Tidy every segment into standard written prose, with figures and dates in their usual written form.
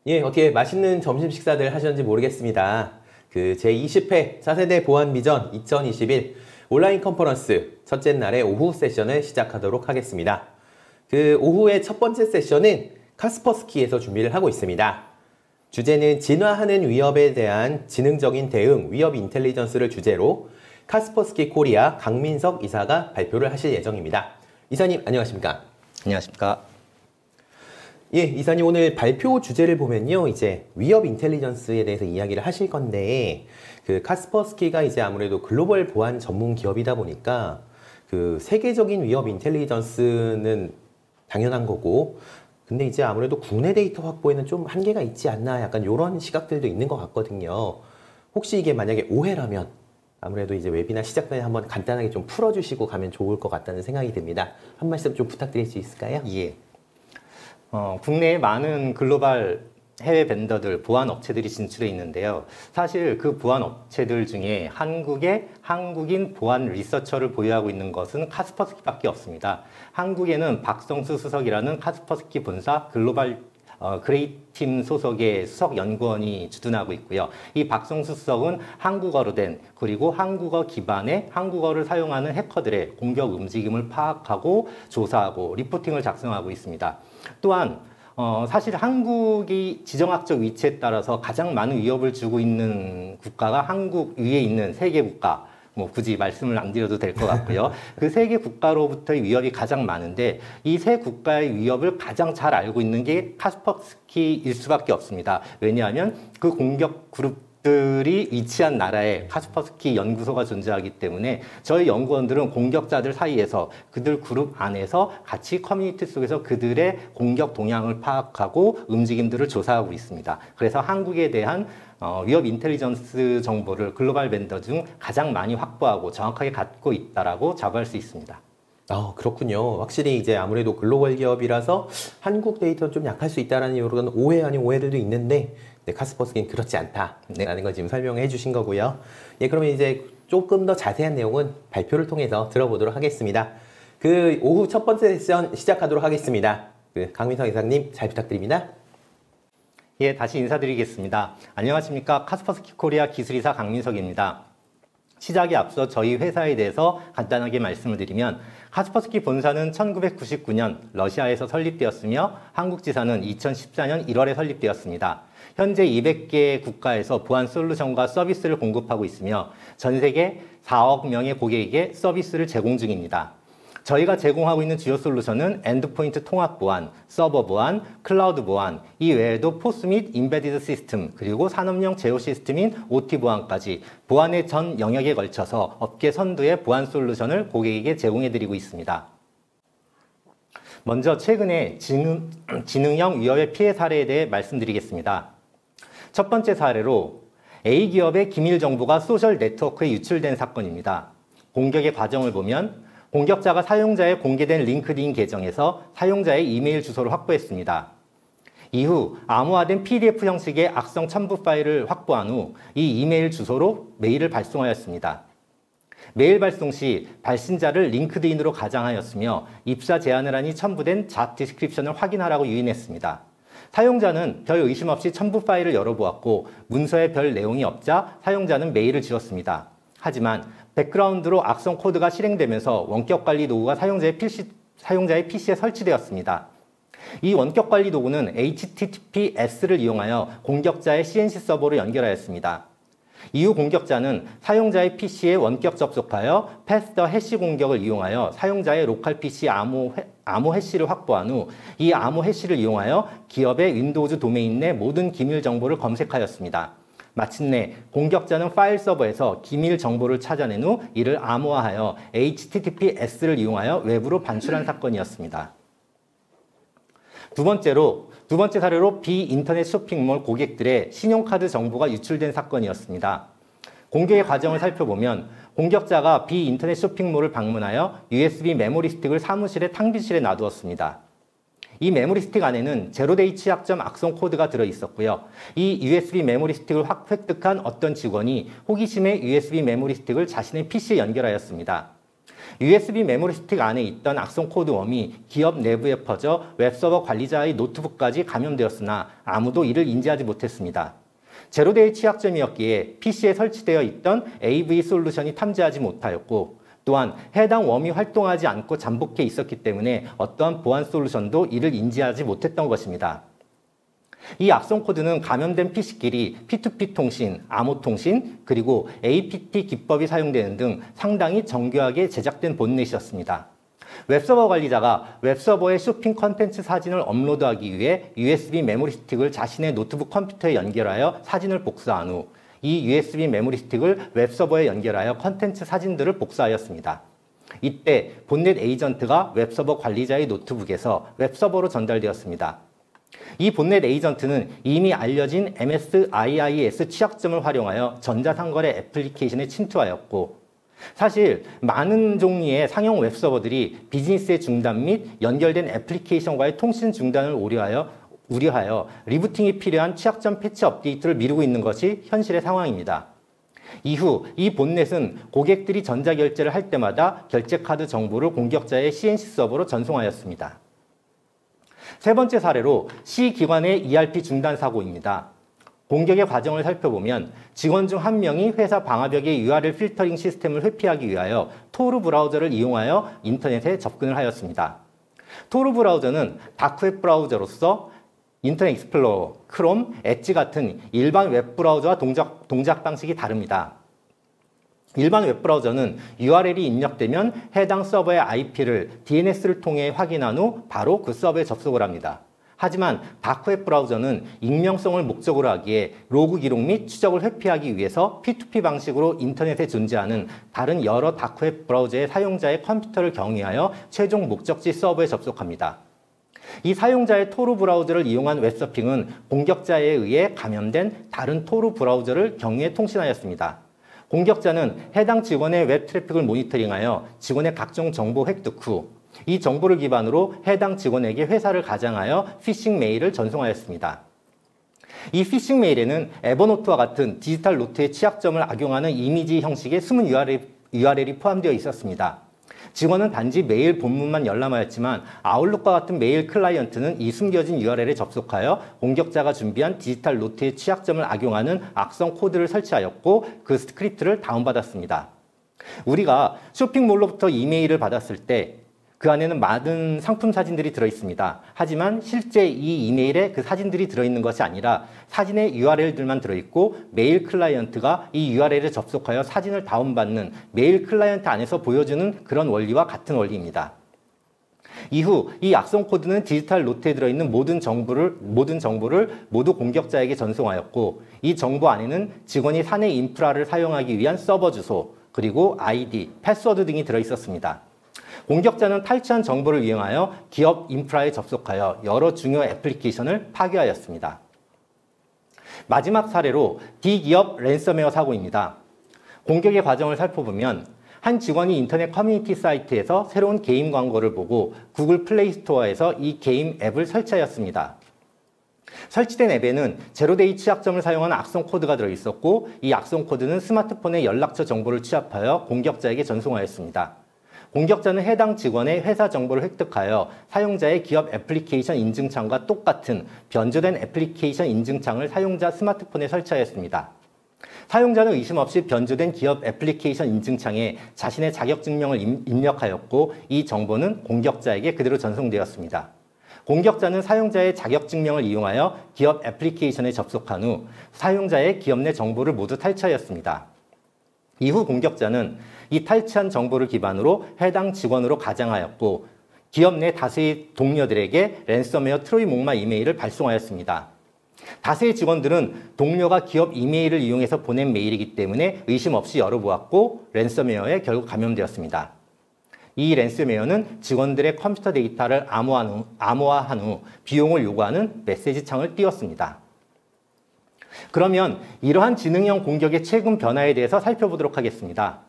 예, 어떻게 맛있는 점심 식사들 하셨는지 모르겠습니다. 그 제20회 차세대 보안 비전 2021 온라인 컨퍼런스 첫째 날의 오후 세션을 시작하도록 하겠습니다. 그 오후의 첫 번째 세션은 카스퍼스키에서 준비를 하고 있습니다. 주제는 진화하는 위협에 대한 지능적인 대응, 위협 인텔리전스를 주제로 카스퍼스키 코리아 강민석 이사가 발표를 하실 예정입니다. 이사님 안녕하십니까? 안녕하십니까? 예, 이사님 오늘 발표 주제를 보면요. 이제 위협 인텔리전스에 대해서 이야기를 하실 건데 그 카스퍼스키가 이제 아무래도 글로벌 보안 전문 기업이다 보니까 그 세계적인 위협 인텔리전스는 당연한 거고 근데 이제 아무래도 국내 데이터 확보에는 좀 한계가 있지 않나 약간 이런 시각들도 있는 것 같거든요. 혹시 이게 만약에 오해라면 아무래도 이제 웨비나 시작 전에 한번 간단하게 좀 풀어주시고 가면 좋을 것 같다는 생각이 듭니다. 한 말씀 좀 부탁드릴 수 있을까요? 예. 국내에 많은 글로벌 해외 벤더들, 보안 업체들이 진출해 있는데요. 사실 그 보안 업체들 중에 한국인 보안 리서처를 보유하고 있는 것은 카스퍼스키밖에 없습니다. 한국에는 박성수 수석이라는 카스퍼스키 본사 글로벌 그레이팀 소속의 수석 연구원이 주둔하고 있고요. 이 박성수 수석은 한국어로 된 그리고 한국어 기반의 한국어를 사용하는 해커들의 공격 움직임을 파악하고 조사하고 리포팅을 작성하고 있습니다. 또한 사실 한국이 지정학적 위치에 따라서 가장 많은 위협을 주고 있는 국가가 한국 위에 있는 세 개 국가, 뭐 굳이 말씀을 안 드려도 될 것 같고요. 그 세 개 국가로부터의 위협이 가장 많은데 이 세 국가의 위협을 가장 잘 알고 있는 게 카스퍼스키일 수밖에 없습니다. 왜냐하면 그 공격 그룹들이 위치한 나라에 카스퍼스키 연구소가 존재하기 때문에 저희 연구원들은 공격자들 사이에서 그들 그룹 안에서 같이 커뮤니티 속에서 그들의 공격 동향을 파악하고 움직임들을 조사하고 있습니다. 그래서 한국에 대한 위협 인텔리전스 정보를 글로벌 벤더 중 가장 많이 확보하고 정확하게 갖고 있다라고 자부할 수 있습니다. 그렇군요. 확실히 이제 아무래도 글로벌 기업이라서 한국 데이터는 좀 약할 수 있다라는 이런 오해 아닌 오해들도 있는데 네, 카스퍼스키는 그렇지 않다라는 걸 지금 설명해 주신 거고요. 예, 그러면 이제 조금 더 자세한 내용은 발표를 통해서 들어보도록 하겠습니다. 그 오후 첫 번째 세션 시작하도록 하겠습니다. 그 강민석 이사님 잘 부탁드립니다. 예, 다시 인사드리겠습니다. 안녕하십니까. 카스퍼스키 코리아 기술이사 강민석입니다. 시작에 앞서 저희 회사에 대해서 간단하게 말씀을 드리면 카스퍼스키 본사는 1999년 러시아에서 설립되었으며 한국 지사는 2014년 1월에 설립되었습니다. 현재 200개 국가에서 보안 솔루션과 서비스를 공급하고 있으며 전 세계 4억 명의 고객에게 서비스를 제공 중입니다. 저희가 제공하고 있는 주요 솔루션은 엔드포인트 통합 보안, 서버 보안, 클라우드 보안, 이 외에도 포스 및 인베디드 시스템, 그리고 산업용 제어 시스템인 OT 보안까지 보안의 전 영역에 걸쳐서 업계 선두의 보안 솔루션을 고객에게 제공해드리고 있습니다. 먼저 최근에 지능형 위협의 피해 사례에 대해 말씀드리겠습니다. 첫 번째 사례로 A기업의 기밀 정보가 소셜 네트워크에 유출된 사건입니다. 공격의 과정을 보면 공격자가 사용자의 공개된 링크드인 계정에서 사용자의 이메일 주소를 확보했습니다. 이후 암호화된 PDF 형식의 악성 첨부 파일을 확보한 후 이 이메일 주소로 메일을 발송하였습니다. 메일 발송 시 발신자를 링크드인으로 가장하였으며 입사 제안을 하니 첨부된 잡 디스크립션을 확인하라고 유인했습니다. 사용자는 별 의심 없이 첨부 파일을 열어보았고 문서에 별 내용이 없자 사용자는 메일을 지웠습니다. 하지만 백그라운드로 악성 코드가 실행되면서 원격 관리 도구가 사용자의 PC에 설치되었습니다. 이 원격 관리 도구는 HTTPS를 이용하여 공격자의 CNC 서버로 연결하였습니다. 이후 공격자는 사용자의 PC에 원격 접속하여 패스더 해시 공격을 이용하여 사용자의 로컬 PC 암호 해시를 확보한 후 이 암호 해시를 이용하여 기업의 윈도우즈 도메인 내 모든 기밀 정보를 검색하였습니다. 마침내 공격자는 파일 서버에서 기밀 정보를 찾아낸 후 이를 암호화하여 HTTPS를 이용하여 외부로 반출한 사건이었습니다. 두 번째 사례로 비인터넷 쇼핑몰 고객들의 신용카드 정보가 유출된 사건이었습니다. 공격의 과정을 살펴보면 공격자가 비인터넷 쇼핑몰을 방문하여 USB 메모리 스틱을 사무실의 탕비실에 놔두었습니다. 이 메모리 스틱 안에는 제로데이 취약점 악성 코드가 들어있었고요. 이 USB 메모리 스틱을 획득한 어떤 직원이 호기심에 USB 메모리 스틱을 자신의 PC에 연결하였습니다. USB 메모리 스틱 안에 있던 악성 코드 웜이 기업 내부에 퍼져 웹서버 관리자의 노트북까지 감염되었으나 아무도 이를 인지하지 못했습니다. 제로데이 취약점이었기에 PC에 설치되어 있던 AV 솔루션이 탐지하지 못하였고, 또한 해당 웜이 활동하지 않고 잠복해 있었기 때문에 어떠한 보안 솔루션도 이를 인지하지 못했던 것입니다. 이 악성 코드는 감염된 PC끼리 P2P 통신, 암호 통신, 그리고 APT 기법이 사용되는 등 상당히 정교하게 제작된 본넷이었습니다. 웹서버 관리자가 웹서버에 쇼핑 컨텐츠 사진을 업로드하기 위해 USB 메모리 스틱을 자신의 노트북 컴퓨터에 연결하여 사진을 복사한 후 이 USB 메모리 스틱을 웹서버에 연결하여 컨텐츠 사진들을 복사하였습니다. 이때 본넷 에이전트가 웹서버 관리자의 노트북에서 웹서버로 전달되었습니다. 이 본넷 에이전트는 이미 알려진 MSIIS 취약점을 활용하여 전자상거래 애플리케이션에 침투하였고, 사실 많은 종류의 상용 웹서버들이 비즈니스의 중단 및 연결된 애플리케이션과의 통신 중단을 우려하여 리부팅이 필요한 취약점 패치 업데이트를 미루고 있는 것이 현실의 상황입니다. 이후 이 본넷은 고객들이 전자결제를 할 때마다 결제카드 정보를 공격자의 CNC 서버로 전송하였습니다. 세 번째 사례로 C 기관의 ERP 중단 사고입니다. 공격의 과정을 살펴보면 직원 중 한 명이 회사 방화벽의 URL 필터링 시스템을 회피하기 위하여 토르 브라우저를 이용하여 인터넷에 접근을 하였습니다. 토르 브라우저는 다크웹 브라우저로서 인터넷 익스플로러, 크롬, 엣지 같은 일반 웹브라우저와 동작 방식이 다릅니다. 일반 웹브라우저는 URL이 입력되면 해당 서버의 IP를 DNS를 통해 확인한 후 바로 그 서버에 접속을 합니다. 하지만 다크웹 브라우저는 익명성을 목적으로 하기에 로그 기록 및 추적을 회피하기 위해서 P2P 방식으로 인터넷에 존재하는 다른 여러 다크웹 브라우저의 사용자의 컴퓨터를 경유하여 최종 목적지 서버에 접속합니다. 이 사용자의 토르 브라우저를 이용한 웹서핑은 공격자에 의해 감염된 다른 토르 브라우저를 경유해 통신하였습니다. 공격자는 해당 직원의 웹 트래픽을 모니터링하여 직원의 각종 정보 획득 후 이 정보를 기반으로 해당 직원에게 회사를 가장하여 피싱 메일을 전송하였습니다. 이 피싱 메일에는 에버노트와 같은 디지털 노트의 취약점을 악용하는 이미지 형식의 숨은 URL이 포함되어 있었습니다. 직원은 단지 메일 본문만 열람하였지만 아웃룩과 같은 메일 클라이언트는 이 숨겨진 URL에 접속하여 공격자가 준비한 디지털 노트의 취약점을 악용하는 악성 코드를 설치하였고 그 스크립트를 다운받았습니다. 우리가 쇼핑몰로부터 이메일을 받았을 때 그 안에는 많은 상품 사진들이 들어있습니다. 하지만 실제 이 이메일에 그 사진들이 들어있는 것이 아니라 사진의 URL들만 들어있고 메일 클라이언트가 이 URL에 접속하여 사진을 다운받는 메일 클라이언트 안에서 보여주는 그런 원리와 같은 원리입니다. 이후 이 악성 코드는 디지털 노트에 들어있는 모든 정보를 모두 공격자에게 전송하였고 이 정보 안에는 직원이 사내 인프라를 사용하기 위한 서버 주소, 그리고 아이디, 패스워드 등이 들어있었습니다. 공격자는 탈취한 정보를 이용하여 기업 인프라에 접속하여 여러 중요 애플리케이션을 파괴하였습니다. 마지막 사례로 D기업 랜섬웨어 사고입니다. 공격의 과정을 살펴보면 한 직원이 인터넷 커뮤니티 사이트에서 새로운 게임 광고를 보고 구글 플레이 스토어에서 이 게임 앱을 설치하였습니다. 설치된 앱에는 제로데이 취약점을 사용한 악성 코드가 들어있었고 이 악성 코드는 스마트폰의 연락처 정보를 취합하여 공격자에게 전송하였습니다. 공격자는 해당 직원의 회사 정보를 획득하여 사용자의 기업 애플리케이션 인증창과 똑같은 변조된 애플리케이션 인증창을 사용자 스마트폰에 설치하였습니다. 사용자는 의심 없이 변조된 기업 애플리케이션 인증창에 자신의 자격증명을 입력하였고 이 정보는 공격자에게 그대로 전송되었습니다. 공격자는 사용자의 자격증명을 이용하여 기업 애플리케이션에 접속한 후 사용자의 기업 내 정보를 모두 탈취하였습니다. 이후 공격자는 이 탈취한 정보를 기반으로 해당 직원으로 가장하였고 기업 내 다수의 동료들에게 랜섬웨어 트로이 목마 이메일을 발송하였습니다. 다수의 직원들은 동료가 기업 이메일을 이용해서 보낸 메일이기 때문에 의심 없이 열어보았고 랜섬웨어에 결국 감염되었습니다. 이 랜섬웨어는 직원들의 컴퓨터 데이터를 암호화한 후 비용을 요구하는 메시지 창을 띄웠습니다. 그러면 이러한 지능형 공격의 최근 변화에 대해서 살펴보도록 하겠습니다.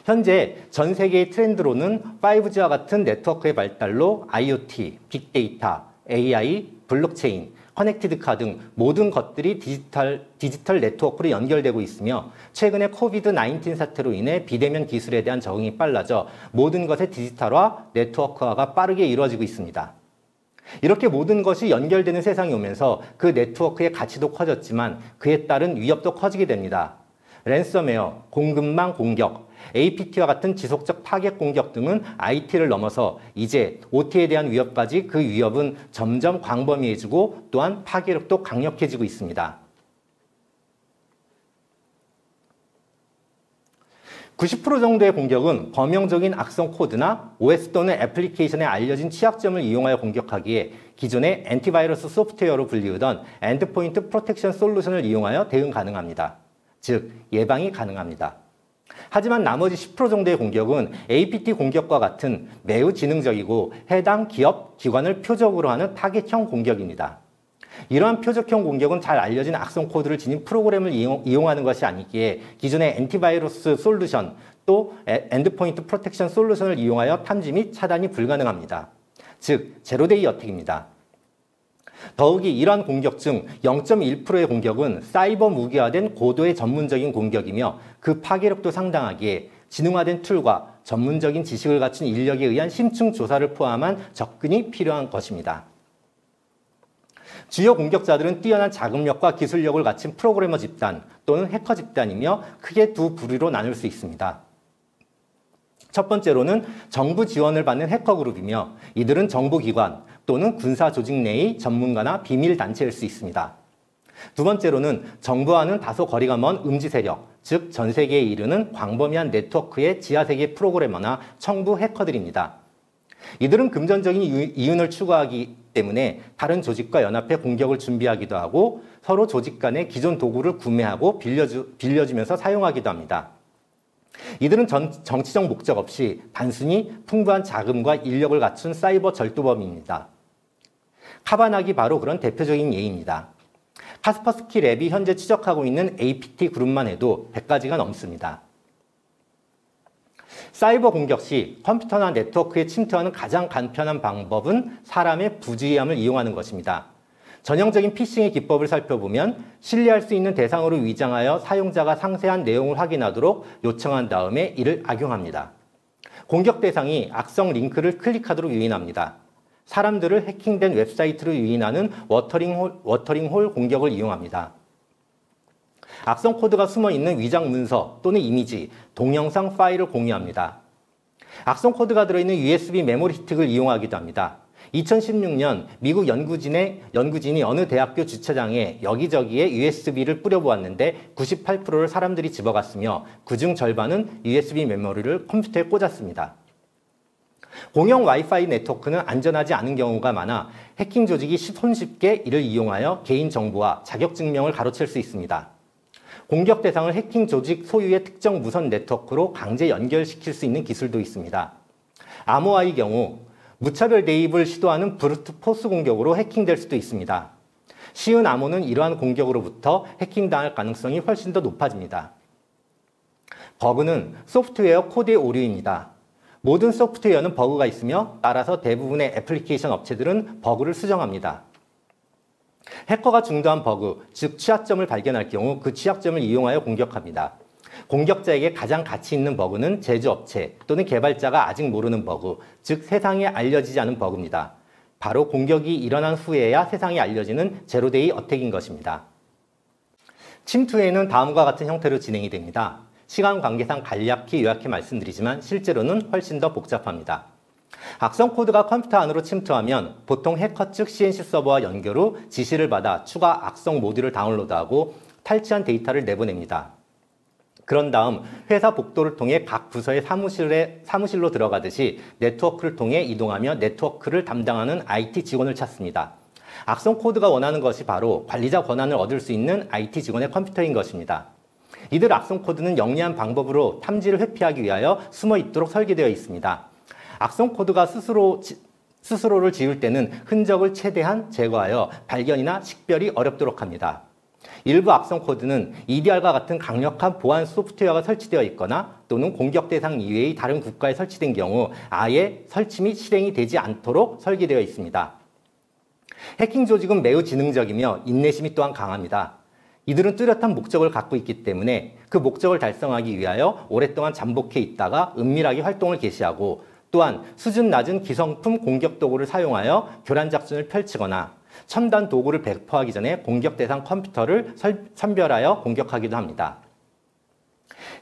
현재 전 세계의 트렌드로는 5G와 같은 네트워크의 발달로 IoT, 빅데이터, AI, 블록체인, 커넥티드카 등 모든 것들이 디지털 네트워크로 연결되고 있으며 최근에 코비드-19 사태로 인해 비대면 기술에 대한 적응이 빨라져 모든 것의 디지털화, 네트워크화가 빠르게 이루어지고 있습니다. 이렇게 모든 것이 연결되는 세상이 오면서 그 네트워크의 가치도 커졌지만 그에 따른 위협도 커지게 됩니다. 랜섬웨어, 공급망 공격, APT와 같은 지속적 타겟 공격 등은 IT를 넘어서 이제 OT에 대한 위협까지 그 위협은 점점 광범위해지고 또한 파괴력도 강력해지고 있습니다. 90% 정도의 공격은 범용적인 악성 코드나 OS 또는 애플리케이션에 알려진 취약점을 이용하여 공격하기에 기존의 엔티바이러스 소프트웨어로 불리우던 엔드포인트 프로텍션 솔루션을 이용하여 대응 가능합니다. 즉, 예방이 가능합니다. 하지만 나머지 10% 정도의 공격은 APT 공격과 같은 매우 지능적이고 해당 기업, 기관을 표적으로 하는 타겟형 공격입니다. 이러한 표적형 공격은 잘 알려진 악성 코드를 지닌 프로그램을 이용하는 것이 아니기에 기존의 엔티바이러스 솔루션 또 엔드포인트 프로텍션 솔루션을 이용하여 탐지 및 차단이 불가능합니다. 즉, 제로데이 어택입니다. 더욱이 이러한 공격 중 0.1%의 공격은 사이버 무기화된 고도의 전문적인 공격이며 그 파괴력도 상당하기에 지능화된 툴과 전문적인 지식을 갖춘 인력에 의한 심층 조사를 포함한 접근이 필요한 것입니다. 주요 공격자들은 뛰어난 자금력과 기술력을 갖춘 프로그래머 집단 또는 해커 집단이며 크게 두 부류로 나눌 수 있습니다. 첫 번째로는 정부 지원을 받는 해커 그룹이며 이들은 정보기관 또는 군사 조직 내의 전문가나 비밀 단체일 수 있습니다. 두 번째로는 정부와는 다소 거리가 먼 음지 세력, 즉 전 세계에 이르는 광범위한 네트워크의 지하세계 프로그래머나 청부 해커들입니다. 이들은 금전적인 이윤을 추구하기 때문에 다른 조직과 연합해 공격을 준비하기도 하고 서로 조직 간의 기존 도구를 구매하고 빌려주면서 사용하기도 합니다. 이들은 정치적 목적 없이 단순히 풍부한 자금과 인력을 갖춘 사이버 절도범입니다. 카바나기 바로 그런 대표적인 예입니다. 카스퍼스키 랩이 현재 추적하고 있는 APT 그룹만 해도 100가지가 넘습니다. 사이버 공격 시 컴퓨터나 네트워크에 침투하는 가장 간편한 방법은 사람의 부주의함을 이용하는 것입니다. 전형적인 피싱의 기법을 살펴보면 신뢰할 수 있는 대상으로 위장하여 사용자가 상세한 내용을 확인하도록 요청한 다음에 이를 악용합니다. 공격 대상이 악성 링크를 클릭하도록 유인합니다. 사람들을 해킹된 웹사이트로 유인하는 워터링홀 공격을 이용합니다. 악성 코드가 숨어있는 위장 문서 또는 이미지, 동영상 파일을 공유합니다. 악성 코드가 들어있는 USB 메모리 스틱을 이용하기도 합니다. 2016년 미국 연구진이 어느 대학교 주차장에 여기저기에 USB를 뿌려보았는데 98%를 사람들이 집어갔으며 그중 절반은 USB 메모리를 컴퓨터에 꽂았습니다. 공용 와이파이 네트워크는 안전하지 않은 경우가 많아 해킹 조직이 손쉽게 이를 이용하여 개인 정보와 자격증명을 가로챌 수 있습니다. 공격 대상을 해킹 조직 소유의 특정 무선 네트워크로 강제 연결시킬 수 있는 기술도 있습니다. 암호화의 경우 무차별 대입을 시도하는 브루트 포스 공격으로 해킹될 수도 있습니다. 쉬운 암호는 이러한 공격으로부터 해킹당할 가능성이 훨씬 더 높아집니다. 버그는 소프트웨어 코드의 오류입니다. 모든 소프트웨어는 버그가 있으며 따라서 대부분의 애플리케이션 업체들은 버그를 수정합니다. 해커가 중도한 버그, 즉 취약점을 발견할 경우 그 취약점을 이용하여 공격합니다. 공격자에게 가장 가치 있는 버그는 제조업체 또는 개발자가 아직 모르는 버그, 즉 세상에 알려지지 않은 버그입니다. 바로 공격이 일어난 후에야 세상에 알려지는 제로데이 어택인 것입니다. 침투에는 다음과 같은 형태로 진행이 됩니다. 시간 관계상 간략히 요약해 말씀드리지만 실제로는 훨씬 더 복잡합니다. 악성 코드가 컴퓨터 안으로 침투하면 보통 해커 측 CNC 서버와 연결 후 지시를 받아 추가 악성 모듈을 다운로드하고 탈취한 데이터를 내보냅니다. 그런 다음 회사 복도를 통해 각 부서의 사무실로 들어가듯이 네트워크를 통해 이동하며 네트워크를 담당하는 IT 직원을 찾습니다. 악성 코드가 원하는 것이 바로 관리자 권한을 얻을 수 있는 IT 직원의 컴퓨터인 것입니다. 이들 악성 코드는 영리한 방법으로 탐지를 회피하기 위하여 숨어 있도록 설계되어 있습니다. 악성 코드가 스스로를 지울 때는 흔적을 최대한 제거하여 발견이나 식별이 어렵도록 합니다. 일부 악성 코드는 EDR과 같은 강력한 보안 소프트웨어가 설치되어 있거나 또는 공격 대상 이외의 다른 국가에 설치된 경우 아예 설치 및 실행이 되지 않도록 설계되어 있습니다. 해킹 조직은 매우 지능적이며 인내심이 또한 강합니다. 이들은 뚜렷한 목적을 갖고 있기 때문에 그 목적을 달성하기 위하여 오랫동안 잠복해 있다가 은밀하게 활동을 개시하고 또한 수준 낮은 기성품 공격 도구를 사용하여 교란 작전을 펼치거나 첨단 도구를 배포하기 전에 공격 대상 컴퓨터를 선별하여 공격하기도 합니다.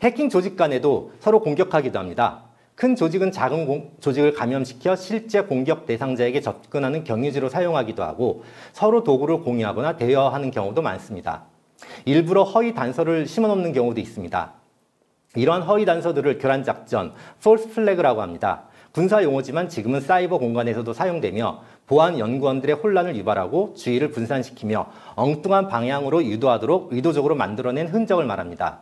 해킹 조직 간에도 서로 공격하기도 합니다. 큰 조직은 작은 조직을 감염시켜 실제 공격 대상자에게 접근하는 경유지로 사용하기도 하고 서로 도구를 공유하거나 대여하는 경우도 많습니다. 일부러 허위 단서를 심어놓는 경우도 있습니다. 이러한 허위 단서들을 교란작전, false flag라고 합니다. 군사 용어지만 지금은 사이버 공간에서도 사용되며 보안 연구원들의 혼란을 유발하고 주의를 분산시키며 엉뚱한 방향으로 유도하도록 의도적으로 만들어낸 흔적을 말합니다.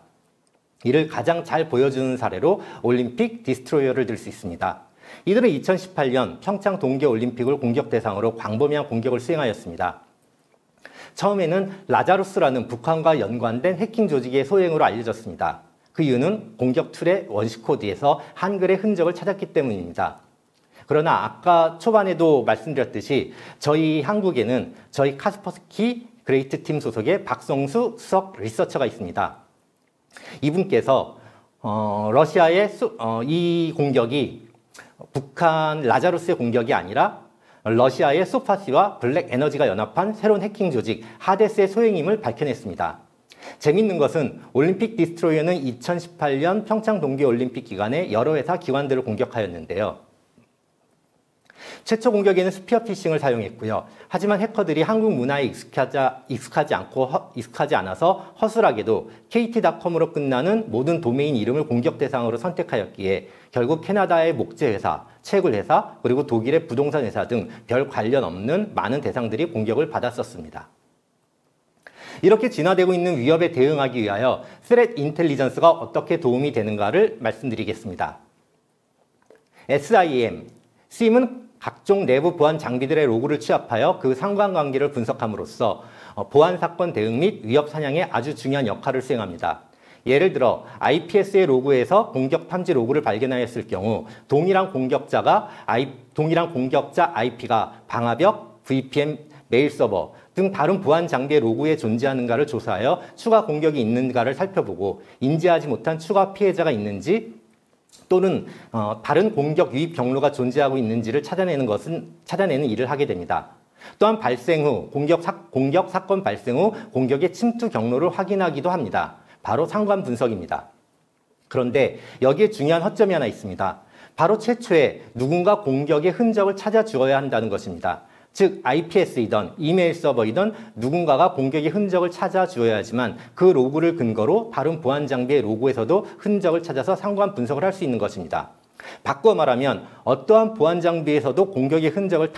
이를 가장 잘 보여주는 사례로 올림픽 디스트로이어를 들 수 있습니다. 이들은 2018년 평창 동계올림픽을 공격 대상으로 광범위한 공격을 수행하였습니다. 처음에는 라자루스라는 북한과 연관된 해킹 조직의 소행으로 알려졌습니다. 그 이유는 공격 툴의 원시 코드에서 한글의 흔적을 찾았기 때문입니다. 그러나 아까 초반에도 말씀드렸듯이 저희 한국에는 저희 카스퍼스키 그레이트 팀 소속의 박성수 수석 리서처가 있습니다. 이분께서 러시아의 이 공격이 북한 라자루스의 공격이 아니라 러시아의 소파시와 블랙 에너지가 연합한 새로운 해킹 조직 하데스의 소행임을 밝혀냈습니다. 재밌는 것은 올림픽 디스트로이어는 2018년 평창 동계올림픽 기간에 여러 회사 기관들을 공격하였는데요. 최초 공격에는 스피어 피싱을 사용했고요. 하지만 해커들이 한국 문화에 익숙하지 않아서 허술하게도 KT.com으로 끝나는 모든 도메인 이름을 공격 대상으로 선택하였기에 결국 캐나다의 목재회사, 채굴회사, 그리고 독일의 부동산 회사 등 별 관련 없는 많은 대상들이 공격을 받았었습니다. 이렇게 진화되고 있는 위협에 대응하기 위하여 스레트 인텔리전스가 어떻게 도움이 되는가를 말씀드리겠습니다. SIM, SIM은 각종 내부 보안 장비들의 로그를 취합하여 그 상관관계를 분석함으로써 보안 사건 대응 및 위협 사냥에 아주 중요한 역할을 수행합니다. 예를 들어 IPS의 로그에서 공격 탐지 로그를 발견하였을 경우 동일한 공격자 IP가 방화벽, VPN, 메일 서버 등 다른 보안 장비의 로그에 존재하는가를 조사하여 추가 공격이 있는가를 살펴보고 인지하지 못한 추가 피해자가 있는지 또는 다른 공격 유입 경로가 존재하고 있는지를 찾아내는 일을 하게 됩니다. 또한 발생 후 공격 사건 발생 후 공격의 침투 경로를 확인하기도 합니다. 바로 상관 분석입니다. 그런데 여기에 중요한 허점이 하나 있습니다. 바로 최초에 누군가 공격의 흔적을 찾아주어야 한다는 것입니다. 즉 IPS이든 이메일 서버이든 누군가가 공격의 흔적을 찾아주어야 하지만 그 로그를 근거로 다른 보안 장비의 로그에서도 흔적을 찾아서 상관 분석을 할 수 있는 것입니다. 바꿔 말하면 어떠한 보안 장비에서도 공격의 흔적을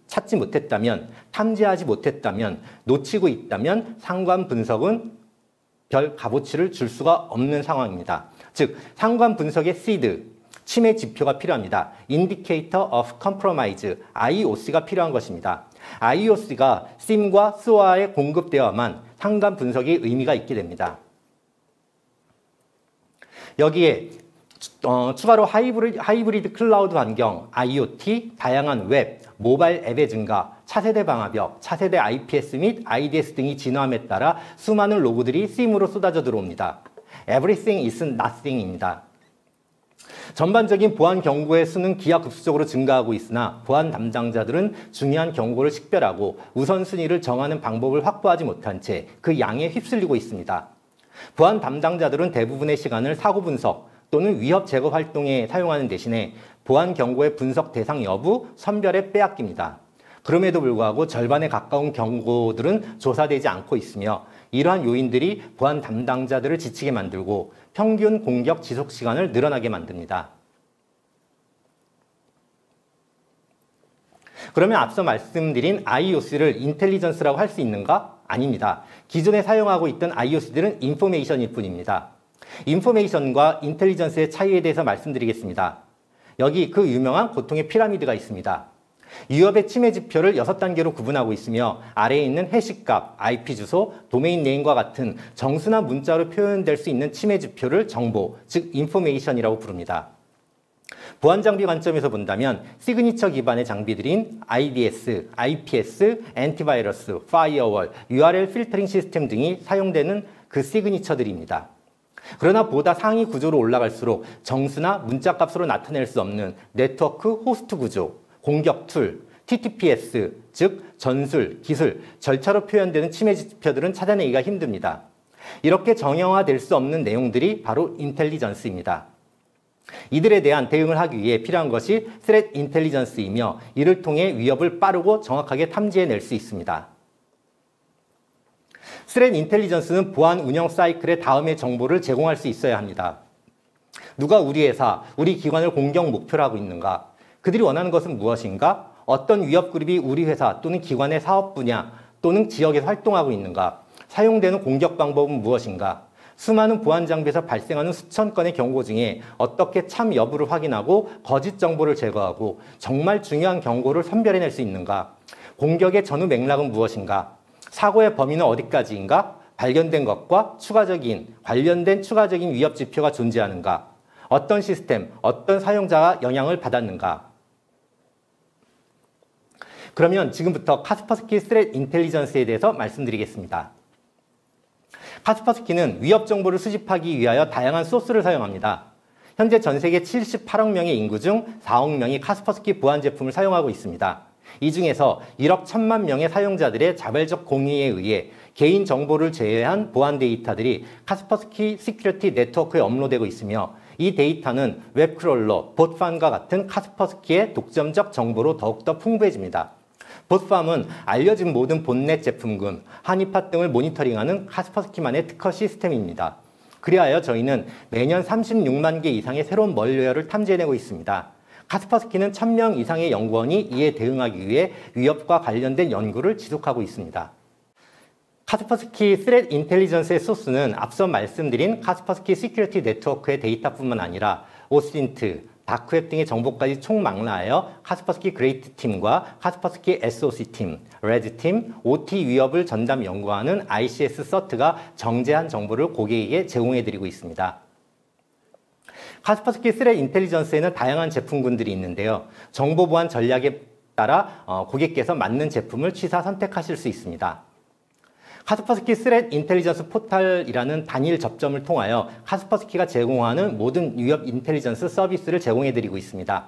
찾지 못했다면, 탐지하지 못했다면, 놓치고 있다면 상관 분석은 별 값어치를 줄 수가 없는 상황입니다. 즉 상관 분석의 시드, 침해 지표가 필요합니다. Indicator of Compromise, IOC가 필요한 것입니다. IOC가 SIM과 SOA에 공급되어야만 상관 분석의 의미가 있게 됩니다. 여기에 추가로 하이브리드 클라우드 환경, IoT, 다양한 웹, 모바일 앱의 증가, 차세대 방화벽, 차세대 IPS 및 IDS 등이 진화함에 따라 수많은 로그들이 SIM으로 쏟아져 들어옵니다. Everything is nothing입니다. 전반적인 보안 경고의 수는 기하급수적으로 증가하고 있으나 보안 담당자들은 중요한 경고를 식별하고 우선순위를 정하는 방법을 확보하지 못한 채 그 양에 휩쓸리고 있습니다. 보안 담당자들은 대부분의 시간을 사고 분석 또는 위협 제거 활동에 사용하는 대신에 보안 경고의 분석 대상 여부, 선별에 빼앗깁니다. 그럼에도 불구하고 절반에 가까운 경고들은 조사되지 않고 있으며 이러한 요인들이 보안 담당자들을 지치게 만들고 평균 공격 지속 시간을 늘어나게 만듭니다. 그러면 앞서 말씀드린 IOC를 인텔리전스라고 할 수 있는가? 아닙니다. 기존에 사용하고 있던 IOC들은 인포메이션일 뿐입니다. 인포메이션과 인텔리전스의 차이에 대해서 말씀드리겠습니다. 여기 그 유명한 고통의 피라미드가 있습니다. 위협의 침해 지표를 6단계로 구분하고 있으며 아래에 있는 해시값, IP 주소, 도메인 네임과 같은 정수나 문자로 표현될 수 있는 침해 지표를 정보, 즉 인포메이션이라고 부릅니다. 보안 장비 관점에서 본다면 시그니처 기반의 장비들인 IDS, IPS, 엔티바이러스, 파이어월, URL 필터링 시스템 등이 사용되는 그 시그니처들입니다. 그러나 보다 상위 구조로 올라갈수록 정수나 문자 값으로 나타낼 수 없는 네트워크 호스트 구조, 공격 툴, TTPS, 즉 전술, 기술, 절차로 표현되는 침해 지표들은 찾아내기가 힘듭니다. 이렇게 정형화될 수 없는 내용들이 바로 인텔리전스입니다. 이들에 대한 대응을 하기 위해 필요한 것이 스레트 인텔리전스이며 이를 통해 위협을 빠르고 정확하게 탐지해낼 수 있습니다. 스레트 인텔리전스는 보안 운영 사이클의 다음의 정보를 제공할 수 있어야 합니다. 누가 우리 회사, 우리 기관을 공격 목표로 하고 있는가? 그들이 원하는 것은 무엇인가? 어떤 위협 그룹이 우리 회사 또는 기관의 사업 분야 또는 지역에서 활동하고 있는가? 사용되는 공격 방법은 무엇인가? 수많은 보안 장비에서 발생하는 수천 건의 경고 중에 어떻게 참 여부를 확인하고 거짓 정보를 제거하고 정말 중요한 경고를 선별해낼 수 있는가? 공격의 전후 맥락은 무엇인가? 사고의 범위는 어디까지인가? 발견된 것과 관련된 추가적인 위협 지표가 존재하는가? 어떤 시스템, 어떤 사용자가 영향을 받았는가? 그러면 지금부터 카스퍼스키 스레트 인텔리전스에 대해서 말씀드리겠습니다. 카스퍼스키는 위협 정보를 수집하기 위하여 다양한 소스를 사용합니다. 현재 전 세계 78억 명의 인구 중 4억 명이 카스퍼스키 보안 제품을 사용하고 있습니다. 이 중에서 1억 1천만 명의 사용자들의 자발적 공유에 의해 개인 정보를 제외한 보안 데이터들이 카스퍼스키 시큐리티 네트워크에 업로드되고 있으며 이 데이터는 웹크롤러, 봇팜과 같은 카스퍼스키의 독점적 정보로 더욱더 풍부해집니다. 봇팜은 알려진 모든 봇넷 제품군, 한입팟 등을 모니터링하는 카스퍼스키만의 특허 시스템입니다. 그리하여 저희는 매년 36만 개 이상의 새로운 멀웨어를 탐지해내고 있습니다. 카스퍼스키는 1000명 이상의 연구원이 이에 대응하기 위해 위협과 관련된 연구를 지속하고 있습니다. 카스퍼스키 스레트 인텔리전스의 소스는 앞서 말씀드린 카스퍼스키 시큐리티 네트워크의 데이터뿐만 아니라 오신트, 다크웹 등의 정보까지 총망라하여 카스퍼스키 그레이트 팀과 카스퍼스키 SOC 팀, 레드 팀, OT 위협을 전담 연구하는 ICS 서트가 정제한 정보를 고객에게 제공해드리고 있습니다. 카스퍼스키 스레트 인텔리전스에는 다양한 제품군들이 있는데요. 정보 보안 전략에 따라 고객께서 맞는 제품을 취사 선택하실 수 있습니다. 카스퍼스키 스레트 인텔리전스 포털이라는 단일 접점을 통하여 카스퍼스키가 제공하는 모든 위협 인텔리전스 서비스를 제공해드리고 있습니다.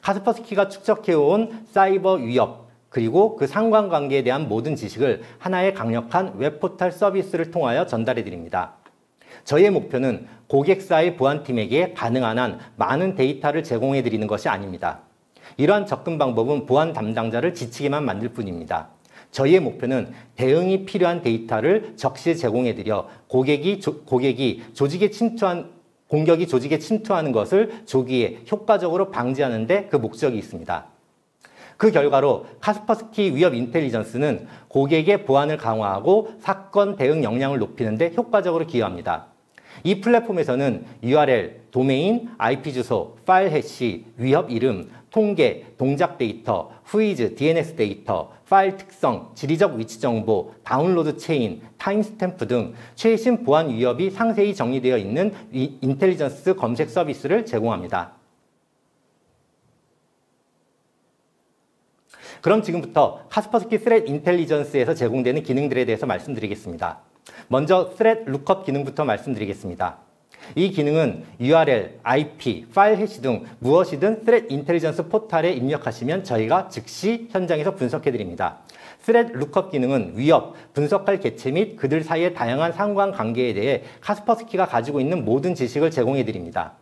카스퍼스키가 축적해온 사이버 위협 그리고 그 상관관계에 대한 모든 지식을 하나의 강력한 웹포털 서비스를 통하여 전달해드립니다. 저희의 목표는 고객사의 보안팀에게 가능한 한 많은 데이터를 제공해드리는 것이 아닙니다. 이러한 접근 방법은 보안 담당자를 지치게만 만들 뿐입니다. 저희의 목표는 대응이 필요한 데이터를 적시에 제공해드려 공격이 조직에 침투하는 것을 조기에 효과적으로 방지하는 데 그 목적이 있습니다. 그 결과로 카스퍼스키 위협 인텔리전스는 고객의 보안을 강화하고 사건 대응 역량을 높이는 데 효과적으로 기여합니다. 이 플랫폼에서는 URL, 도메인, IP 주소, 파일 해시, 위협 이름, 통계, 동작 데이터, 후이즈, DNS 데이터, 파일 특성, 지리적 위치 정보, 다운로드 체인, 타임스탬프 등 최신 보안 위협이 상세히 정리되어 있는 인텔리전스 검색 서비스를 제공합니다. 그럼 지금부터 카스퍼스키 스레트 인텔리전스에서 제공되는 기능들에 대해서 말씀드리겠습니다. 먼저 스레트 룩업 기능부터 말씀드리겠습니다. 이 기능은 URL, IP, 파일 해시 등 무엇이든 스레트 인텔리전스 포털에 입력하시면 저희가 즉시 현장에서 분석해드립니다. 스레트 룩업 기능은 위협, 분석할 개체 및 그들 사이의 다양한 상관관계에 대해 카스퍼스키가 가지고 있는 모든 지식을 제공해드립니다.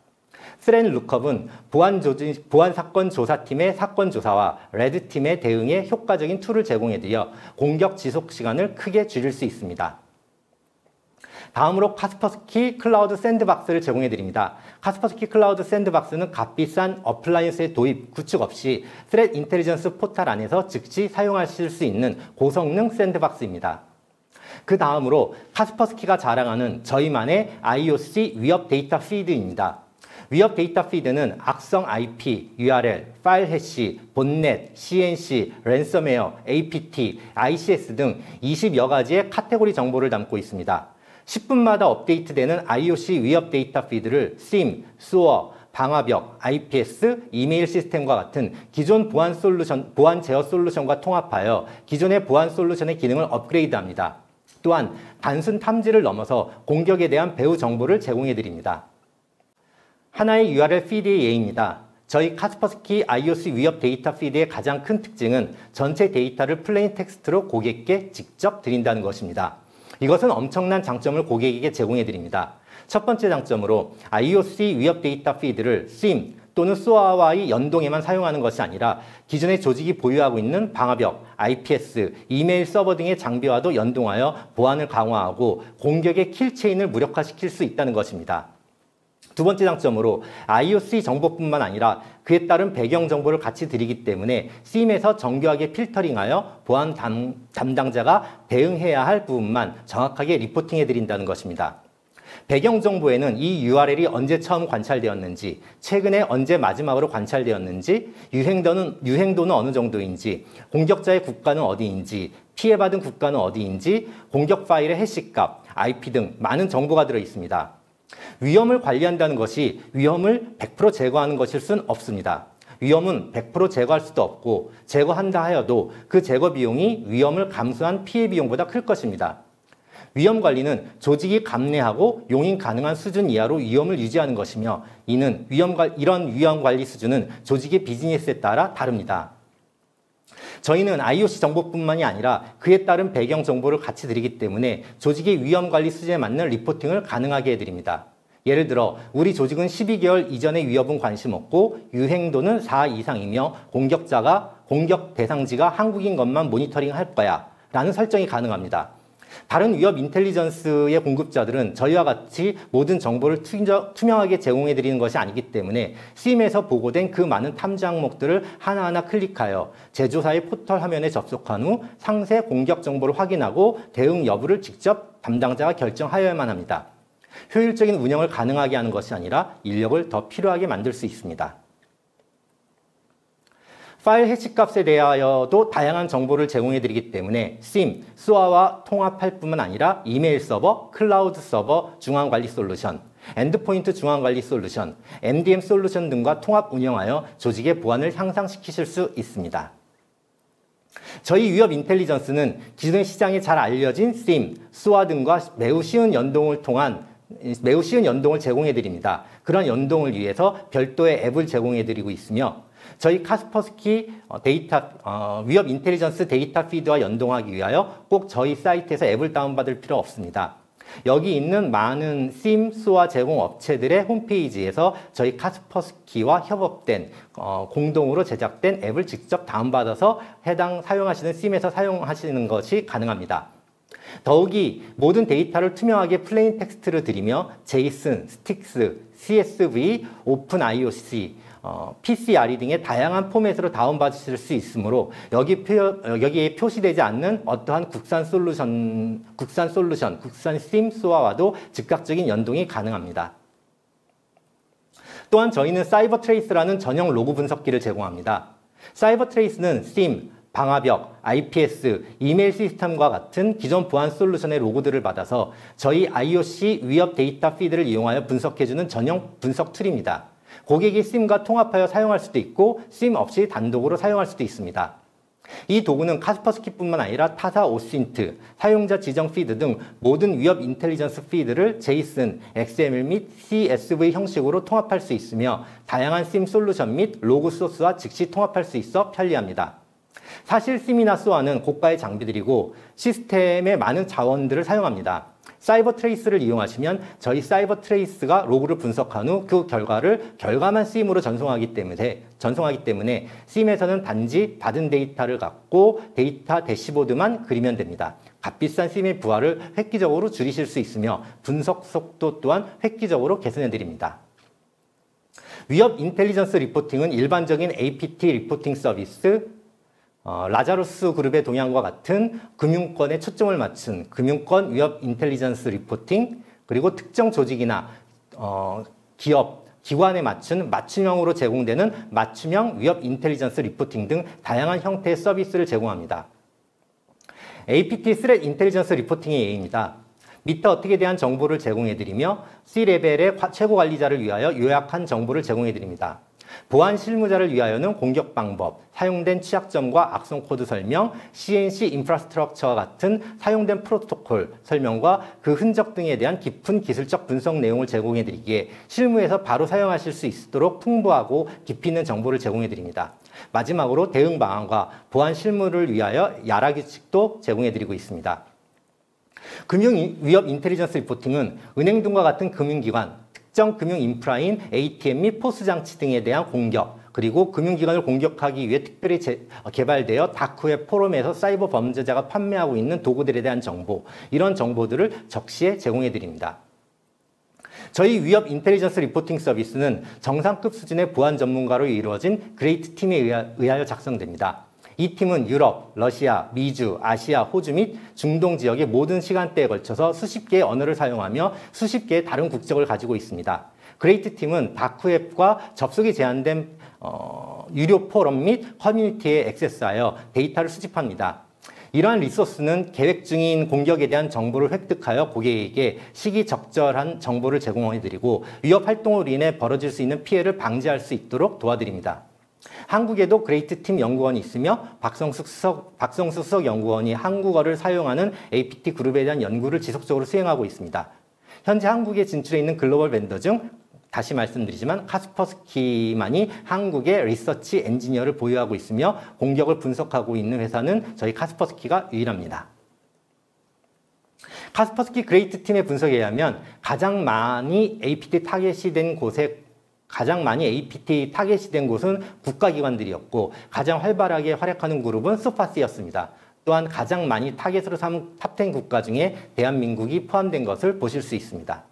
스레트 룩업은 보안 사건 조사팀의 사건 조사와 레드팀의 대응에 효과적인 툴을 제공해드려 공격 지속 시간을 크게 줄일 수 있습니다. 다음으로 카스퍼스키 클라우드 샌드박스를 제공해드립니다. 카스퍼스키 클라우드 샌드박스는 값비싼 어플라이언스의 도입, 구축 없이 스레트 인텔리전스 포털 안에서 즉시 사용하실 수 있는 고성능 샌드박스입니다. 그 다음으로 카스퍼스키가 자랑하는 저희만의 IOC 위협 데이터 피드입니다. 위협 데이터 피드는 악성 IP, URL, 파일 해시, 봇넷, CNC, 랜섬웨어, APT, ICS 등 20여 가지의 카테고리 정보를 담고 있습니다. 10분마다 업데이트되는 IOC 위협 데이터 피드를 SIEM, SOAR, 방화벽, IPS, 이메일 시스템과 같은 기존 보안 제어 솔루션과 통합하여 기존의 보안 솔루션의 기능을 업그레이드합니다. 또한 단순 탐지를 넘어서 공격에 대한 배후 정보를 제공해 드립니다. 하나의 URL 피드의 예입니다. 저희 카스퍼스키 IOC 위협 데이터 피드의 가장 큰 특징은 전체 데이터를 플레인 텍스트로 고객께 직접 드린다는 것입니다. 이것은 엄청난 장점을 고객에게 제공해 드립니다. 첫 번째 장점으로 IOC 위협 데이터 피드를 SIEM 또는 SOA와의 연동에만 사용하는 것이 아니라 기존의 조직이 보유하고 있는 방화벽, IPS, 이메일 서버 등의 장비와도 연동하여 보안을 강화하고 공격의 킬체인을 무력화시킬 수 있다는 것입니다. 두 번째 장점으로 IOC 정보뿐만 아니라 그에 따른 배경 정보를 같이 드리기 때문에 SIEM에서 정교하게 필터링하여 보안 담당자가 대응해야 할 부분만 정확하게 리포팅해 드린다는 것입니다. 배경 정보에는 이 URL이 언제 처음 관찰되었는지, 최근에 언제 마지막으로 관찰되었는지, 유행도는 어느 정도인지, 공격자의 국가는 어디인지, 피해받은 국가는 어디인지, 공격 파일의 해시값, IP 등 많은 정보가 들어 있습니다. 위험을 관리한다는 것이 위험을 100% 제거하는 것일 순 없습니다. 위험은 100% 제거할 수도 없고 제거한다 하여도 그 제거 비용이 위험을 감수한 피해 비용보다 클 것입니다. 위험 관리는 조직이 감내하고 용인 가능한 수준 이하로 위험을 유지하는 것이며 이런 위험 관리 수준은 조직의 비즈니스에 따라 다릅니다. 저희는 IOC 정보뿐만이 아니라 그에 따른 배경 정보를 같이 드리기 때문에 조직의 위험 관리 수준에 맞는 리포팅을 가능하게 해드립니다. 예를 들어 우리 조직은 12개월 이전의 위협은 관심 없고 유행도는 4 이상이며 공격 대상지가 한국인 것만 모니터링할 거야 라는 설정이 가능합니다. 다른 위협 인텔리전스의 공급자들은 저희와 같이 모든 정보를 투명하게 제공해드리는 것이 아니기 때문에 SIEM에서 보고된 그 많은 탐지 항목들을 하나하나 클릭하여 제조사의 포털 화면에 접속한 후 상세 공격 정보를 확인하고 대응 여부를 직접 담당자가 결정하여야만 합니다. 효율적인 운영을 가능하게 하는 것이 아니라 인력을 더 필요하게 만들 수 있습니다. 파일 해시값에 대하여도 다양한 정보를 제공해드리기 때문에 SIEM, SOA와 통합할 뿐만 아니라 이메일 서버, 클라우드 서버 중앙관리 솔루션, 엔드포인트 중앙관리 솔루션, MDM 솔루션 등과 통합 운영하여 조직의 보안을 향상시키실 수 있습니다. 저희 위협 인텔리전스는 기존의 시장에 잘 알려진 SIEM, SOA 등과 매우 쉬운 연동을 제공해드립니다. 그런 연동을 위해서 별도의 앱을 제공해드리고 있으며 저희 카스퍼스키 위협 인텔리전스 데이터 피드와 연동하기 위하여 꼭 저희 사이트에서 앱을 다운받을 필요 없습니다. 여기 있는 많은 SIEM, SOA 제공 업체들의 홈페이지에서 저희 카스퍼스키와 협업된 공동으로 제작된 앱을 직접 다운받아서 해당 사용하시는 SIEM에서 사용하시는 것이 가능합니다. 더욱이 모든 데이터를 투명하게 플레인 텍스트로 드리며 JSON, STIX, CSV, OpenIOC, PCRE 등의 다양한 포맷으로 다운받으실 수 있으므로 여기에 표시되지 않는 어떠한 국산 SIEM, SOA와도 즉각적인 연동이 가능합니다. 또한 저희는 사이버 트레이스라는 전용 로그 분석기를 제공합니다. 사이버 트레이스는 SIEM, 방화벽, IPS, 이메일 시스템과 같은 기존 보안 솔루션의 로고들을 받아서 저희 IOC 위협 데이터 피드를 이용하여 분석해주는 전용 분석 툴입니다. 고객이 SIEM과 통합하여 사용할 수도 있고 SIEM 없이 단독으로 사용할 수도 있습니다. 이 도구는 카스퍼스키뿐만 아니라 타사 오신트, 사용자 지정 피드 등 모든 위협 인텔리전스 피드를 JSON, XML 및 CSV 형식으로 통합할 수 있으며 다양한 SIEM 솔루션 및 로그 소스와 즉시 통합할 수 있어 편리합니다. 사실 SIEM이나 SOA는 고가의 장비들이고 시스템의 많은 자원들을 사용합니다. 사이버 트레이스를 이용하시면 저희 사이버 트레이스가 로그를 분석한 후 그 결과만 SIEM으로 전송하기 때문에 SIEM에서는 단지 받은 데이터를 갖고 데이터 대시보드만 그리면 됩니다. 값비싼 SIEM의 부하를 획기적으로 줄이실 수 있으며 분석 속도 또한 획기적으로 개선해 드립니다. 위협 인텔리전스 리포팅은 일반적인 APT 리포팅 서비스, 라자루스 그룹의 동향과 같은 금융권에 초점을 맞춘 금융권 위협 인텔리전스 리포팅, 그리고 특정 조직이나 기관에 맞춘 맞춤형으로 제공되는 맞춤형 위협 인텔리전스 리포팅 등 다양한 형태의 서비스를 제공합니다. APT 스렛 인텔리전스 리포팅의 예입니다. 미터 어택에 대한 정보를 제공해드리며 C레벨의 최고 관리자를 위하여 요약한 정보를 제공해드립니다. 보안 실무자를 위하여는 공격 방법, 사용된 취약점과 악성 코드 설명, CNC 인프라스트럭처와 같은 사용된 프로토콜 설명과 그 흔적 등에 대한 깊은 기술적 분석 내용을 제공해드리기에 실무에서 바로 사용하실 수 있도록 풍부하고 깊이 있는 정보를 제공해드립니다. 마지막으로 대응 방안과 보안 실무를 위하여 야라 규칙도 제공해드리고 있습니다. 금융 위협 인텔리전스 리포팅은 은행 등과 같은 금융기관, 특정 금융 인프라인 ATM 및 포스 장치 등에 대한 공격, 그리고 금융기관을 공격하기 위해 특별히 개발되어 다크웹 포럼에서 사이버 범죄자가 판매하고 있는 도구들에 대한 정보, 이런 정보들을 적시에 제공해 드립니다. 저희 위협 인텔리전스 리포팅 서비스는 정상급 수준의 보안 전문가로 이루어진 그레이트 팀에 의하여 작성됩니다. 이 팀은 유럽, 러시아, 미주, 아시아, 호주 및 중동 지역의 모든 시간대에 걸쳐서 수십 개의 언어를 사용하며 수십 개의 다른 국적을 가지고 있습니다. 그레이트 팀은 다크웹과 접속이 제한된 유료 포럼 및 커뮤니티에 액세스하여 데이터를 수집합니다. 이러한 리소스는 계획 중인 공격에 대한 정보를 획득하여 고객에게 시기적절한 정보를 제공해드리고 위협 활동으로 인해 벌어질 수 있는 피해를 방지할 수 있도록 도와드립니다. 한국에도 그레이트 팀 연구원이 있으며 박성수 수석 연구원이 한국어를 사용하는 APT 그룹에 대한 연구를 지속적으로 수행하고 있습니다. 현재 한국에 진출해 있는 글로벌 벤더 중 다시 말씀드리지만 카스퍼스키만이 한국의 리서치 엔지니어를 보유하고 있으며 공격을 분석하고 있는 회사는 저희 카스퍼스키가 유일합니다. 카스퍼스키 그레이트 팀의 분석에 의하면 가장 많이 APT 타겟이 된 곳은 국가기관들이었고 가장 활발하게 활약하는 그룹은 소파시였습니다. 또한 가장 많이 타겟으로 삼은 탑10 국가 중에 대한민국이 포함된 것을 보실 수 있습니다.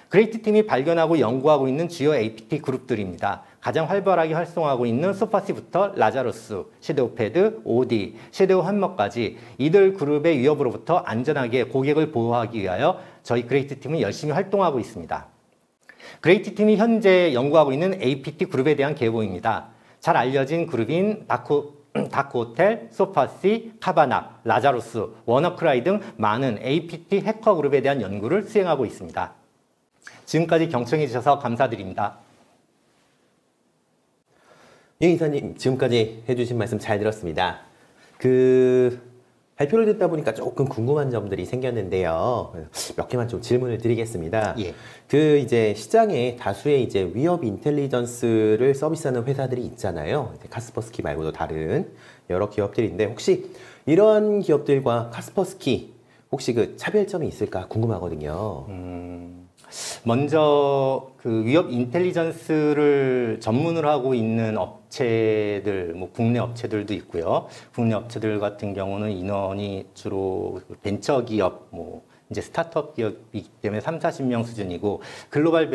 그레이트 팀이 발견하고 연구하고 있는 주요 APT 그룹들입니다. 가장 활발하게 활성화하고 있는 소파시부터 라자루스, 섀도우 패드, OD, 섀도우 한머까지 이들 그룹의 위협으로부터 안전하게 고객을 보호하기 위하여 저희 그레이트 팀은 열심히 활동하고 있습니다. 그레이트 팀이 현재 연구하고 있는 APT 그룹에 대한 계보입니다. 잘 알려진 그룹인 다크호텔, 소파시, 카바나, 라자루스, 워너크라이 등 많은 APT 해커 그룹에 대한 연구를 수행하고 있습니다. 지금까지 경청해 주셔서 감사드립니다. 예, 이사님 지금까지 해주신 말씀 잘 들었습니다. 발표를 듣다 보니까 조금 궁금한 점들이 생겼는데요. 몇 개만 좀 질문을 드리겠습니다. 예. 이제 시장에 다수의 이제 위협 인텔리전스를 서비스하는 회사들이 있잖아요. 카스퍼스키 말고도 다른 여러 기업들인데 혹시 이런 기업들과 카스퍼스키 혹시 그 차별점이 있을까 궁금하거든요. 먼저 그 위협 인텔리전스를 전문으로 하고 있는 업체들, 국내 업체들도 있고요. 국내 업체들 같은 경우는 인원이 주로 벤처 기업, 이제 스타트업 기업이기 때문에 30-40명 수준이고 글로벌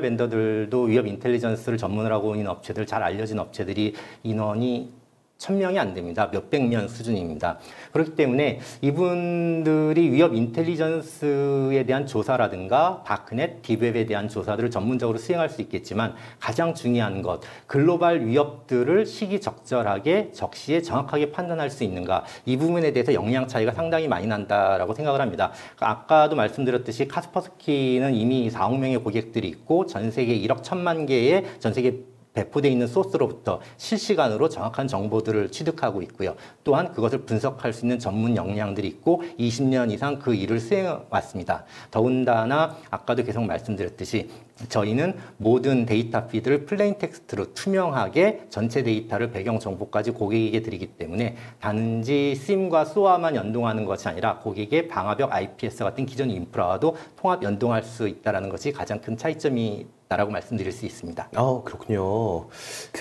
벤더들도 위협 인텔리전스를 전문으로 하고 있는 업체들, 잘 알려진 업체들이 인원이 1000명이 안 됩니다. 몇백 명 수준입니다. 그렇기 때문에 이분들이 위협 인텔리전스에 대한 조사라든가 다크넷, 딥웹에 대한 조사들을 전문적으로 수행할 수 있겠지만 가장 중요한 것, 글로벌 위협들을 시기적절하게 적시에 정확하게 판단할 수 있는가, 이 부분에 대해서 역량 차이가 상당히 많이 난다라고 생각을 합니다. 아까도 말씀드렸듯이 카스퍼스키는 이미 4억 명의 고객들이 있고 전 세계 1억 1000만 개의 전 세계 배포되어 있는 소스로부터 실시간으로 정확한 정보들을 취득하고 있고요. 또한 그것을 분석할 수 있는 전문 역량들이 있고 20년 이상 그 일을 수행해왔습니다. 더군다나 아까도 계속 말씀드렸듯이 저희는 모든 데이터 피드를 플레인 텍스트로 투명하게 전체 데이터를 배경 정보까지 고객에게 드리기 때문에 단지 SIM과 SOA만 연동하는 것이 아니라 고객의 방화벽 IPS 같은 기존 인프라와도 통합 연동할 수 있다는 것이 가장 큰 차이점이다라고 말씀드릴 수 있습니다. 그렇군요.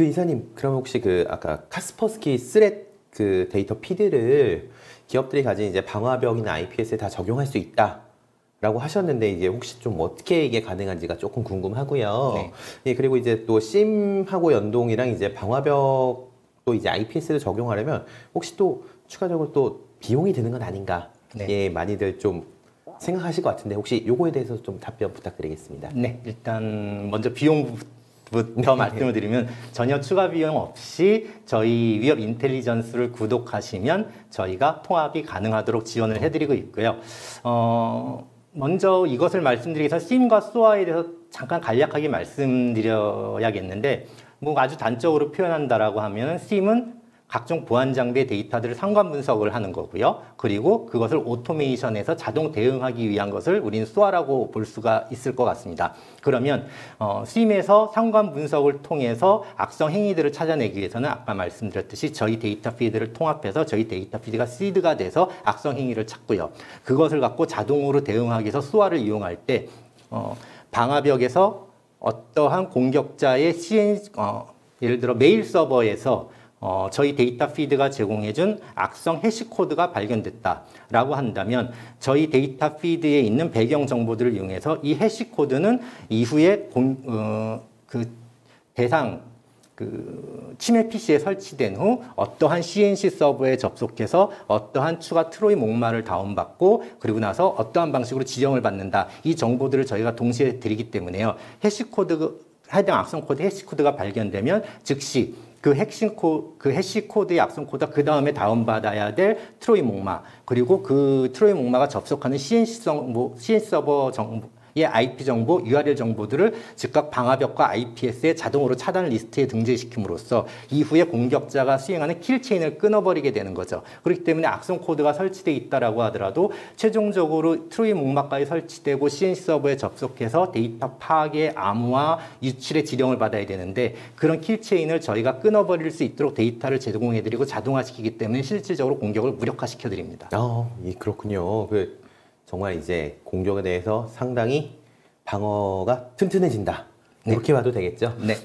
이사님, 그럼 혹시 아까 카스퍼스키 스렛 데이터 피드를 기업들이 가진 이제 방화벽이나 IPS에 다 적용할 수 있다. 라고 하셨는데 이제 혹시 좀 어떻게 이게 가능한지가 조금 궁금하고요. 네. 예, 그리고 이제 또 심하고 연동이랑 이제 방화벽 또 이제 IPS를 적용하려면 혹시 또 추가적으로 또 비용이 드는 건 아닌가? 네. 예, 많이들 좀 생각하실 것 같은데 혹시 요거에 대해서 좀 답변 부탁드리겠습니다. 네, 일단 먼저 비용 부터 말씀을 드리면 전혀 추가 비용 없이 저희 위협 인텔리전스를 구독하시면 저희가 통합이 가능하도록 지원을 해드리고 있고요. 먼저 이것을 말씀드리기 위해서 SIEM과 SOA에 대해서 잠깐 간략하게 말씀드려야겠는데 뭐 아주 단적으로 표현한다라고 하면 SIEM은 각종 보안 장비의 데이터들을 상관 분석을 하는 거고요. 그리고 그것을 오토메이션해서 자동 대응하기 위한 것을 우리는 SOA라고 볼 수가 있을 것 같습니다. 그러면 SIEM에서 상관 분석을 통해서 악성 행위들을 찾아내기 위해서는 아까 말씀드렸듯이 저희 데이터 피드를 통합해서 저희 데이터 피드가 시드가 돼서 악성 행위를 찾고요. 그것을 갖고 자동으로 대응하기 위해서 SOA를 이용할 때 방화벽에서 어떠한 공격자의 예를 들어 메일 서버에서 저희 데이터 피드가 제공해준 악성 해시코드가 발견됐다라고 한다면 저희 데이터 피드에 있는 배경 정보들을 이용해서 이 해시코드는 이후에 침해 PC에 설치된 후 어떠한 CNC 서버에 접속해서 어떠한 추가 트로이 목마를 다운받고 그리고 나서 어떠한 방식으로 지정을 받는다. 이 정보들을 저희가 동시에 드리기 때문에요. 해당 악성 코드 해시코드가 발견되면 즉시 그 해시코드의 악성 코드와 그 다음에 다운받아야 될 트로이 목마 그리고 그 트로이 목마가 접속하는 CNC 서버 정보의 IP 정보, URL 정보들을 즉각 방화벽과 IPS에 자동으로 차단 리스트에 등재시킴으로써 이후에 공격자가 수행하는 킬체인을 끊어버리게 되는 거죠. 그렇기 때문에 악성 코드가 설치되어 있다라고 하더라도 최종적으로 트로이 목마까지 설치되고 CNC 서버에 접속해서 데이터 파악의 암호화, 유출의 지령을 받아야 되는데 그런 킬체인을 저희가 끊어버릴 수 있도록 데이터를 제공해드리고 자동화시키기 때문에 실질적으로 공격을 무력화시켜드립니다. 예, 그렇군요. 정말 이제 공격에 대해서 상당히 방어가 튼튼해진다. 이렇게 봐도 되겠죠? 네.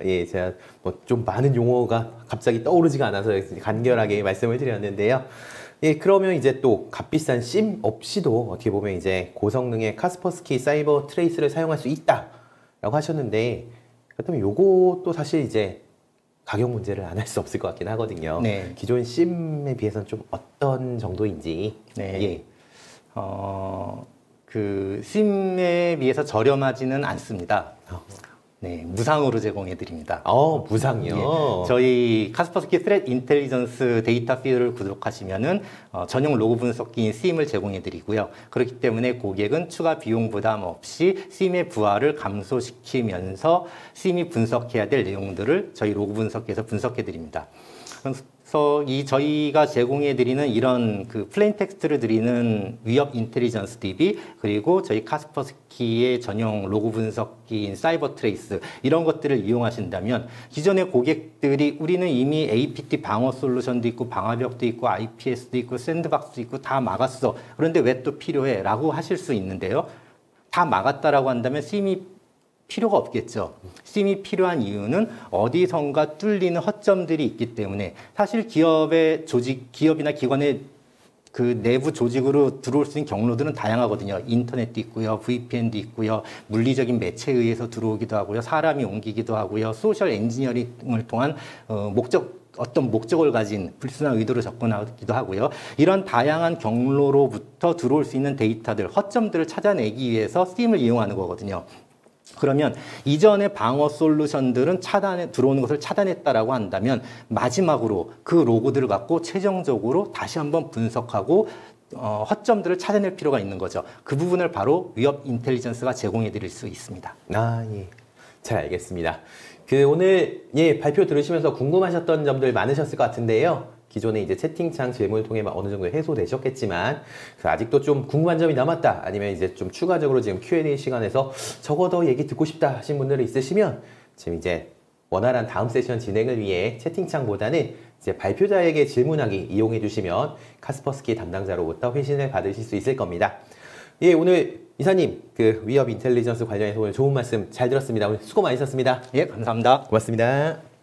예, 제가 뭐 좀 많은 용어가 갑자기 떠오르지가 않아서 간결하게 말씀을 드렸는데요. 예, 그러면 이제 또 값비싼 심 없이도 어떻게 보면 이제 고성능의 카스퍼스키 사이버 트레이스를 사용할 수 있다라고 하셨는데 그렇다면 요것도 사실 이제 가격 문제를 안 할 수 없을 것 같긴 하거든요. 네. 기존 심에 비해서는 좀 어떤 정도인지. 네. 예. SIEM에 비해서 저렴하지는 않습니다. 네, 무상으로 제공해 드립니다. 무상이요? 예, 저희 카스퍼스키 스트레트 인텔리전스 데이터 피드를 구독하시면은 전용 로그 분석기인 SIEM을 제공해 드리고요. 그렇기 때문에 고객은 추가 비용 부담 없이 SIEM의 부하를 감소시키면서 SIEM이 분석해야 될 내용들을 저희 로그 분석기에서 분석해 드립니다. 그래서 저희가 제공해드리는 이런 플레인 텍스트를 드리는 위협 인텔리전스 DB 그리고 저희 카스퍼스키의 전용 로그 분석기인 사이버 트레이스 이런 것들을 이용하신다면 기존의 고객들이 우리는 이미 APT 방어 솔루션도 있고 방화벽도 있고 IPS도 있고 샌드박스도 있고 다 막았어. 그런데 왜 또 필요해? 라고 하실 수 있는데요. 다 막았다라고 한다면 SIEM이 필요가 없겠죠. SIEM이 필요한 이유는 어디선가 뚫리는 허점들이 있기 때문에 사실 기업이나 기관의 내부 조직으로 들어올 수 있는 경로들은 다양하거든요. 인터넷도 있고요. VPN도 있고요. 물리적인 매체에 의해서 들어오기도 하고요. 사람이 옮기기도 하고요. 소셜 엔지니어링을 통한 어떤 목적을 가진 불순한 의도로 접근하기도 하고요. 이런 다양한 경로로부터 들어올 수 있는 데이터들, 허점들을 찾아내기 위해서 SIEM을 이용하는 거거든요. 그러면 이전의 방어 솔루션들은 들어오는 것을 차단했다라고 한다면 마지막으로 그 로고들을 갖고 최종적으로 다시 한번 분석하고 허점들을 찾아낼 필요가 있는 거죠. 그 부분을 바로 위협 인텔리전스가 제공해 드릴 수 있습니다. 예. 잘 알겠습니다. 오늘 발표 들으시면서 궁금하셨던 점들 많으셨을 것 같은데요. 기존에 이제 채팅창 질문을 통해 어느 정도 해소되셨겠지만 아직도 좀 궁금한 점이 남았다 아니면 이제 좀 추가적으로 지금 Q&A 시간에서 저거 더 얘기 듣고 싶다 하신 분들이 있으시면 지금 이제 원활한 다음 세션 진행을 위해 채팅창보다는 이제 발표자에게 질문하기 이용해 주시면 카스퍼스키 담당자로부터 회신을 받으실 수 있을 겁니다. 예, 오늘 이사님 위협 인텔리전스 관련해서 오늘 좋은 말씀 잘 들었습니다. 오늘 수고 많으셨습니다. 예, 감사합니다. 고맙습니다.